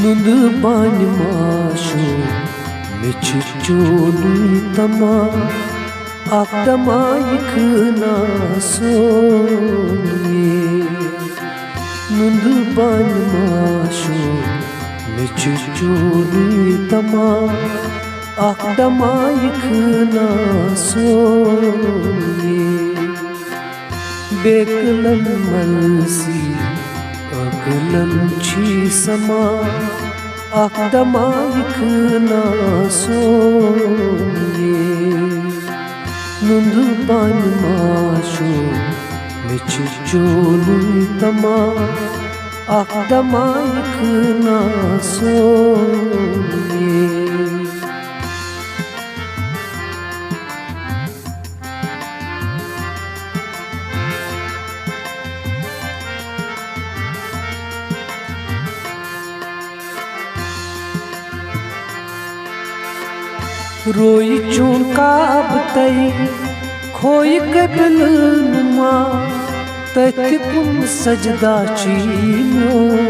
नुंद बान माशो मिचुचोनी तमा आकदमा इखना सोनिए नुंद बान माशो मिचुचोनी तमा आकदमा इखना सोनिए बेकलन मलसी अगलन छी समा आकदमा इखना सोनिए नुंद बान माशो मिचुचोनी तमा आकदमा इखना सोनिए रोई चून का बतई खोई कबल नुमा तकुम सजदा चीनोनिए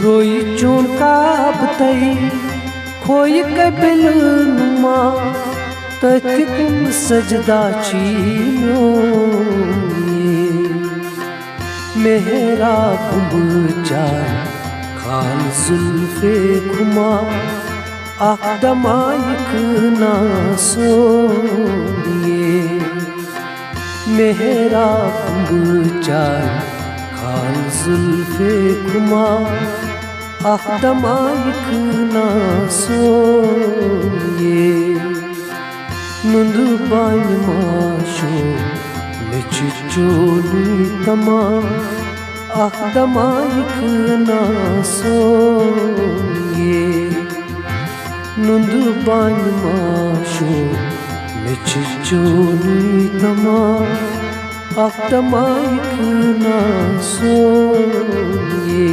रोई चून का बतई खोई कबल नुमा तकुम सजदा चीनोनिए मेहरा कुबचा खाल जुल्फे खुमा आकदमा इखना सोनिए मेहरा कुबचार खाल जुल्फे खुमा आकदमा इखना सोनिए नुंद बान माशो मिचुचोनी तमा आकदमा इखना सोनिए नुंद बान माशो मिचुचोनी तमा आकदमा इखना सोनिए।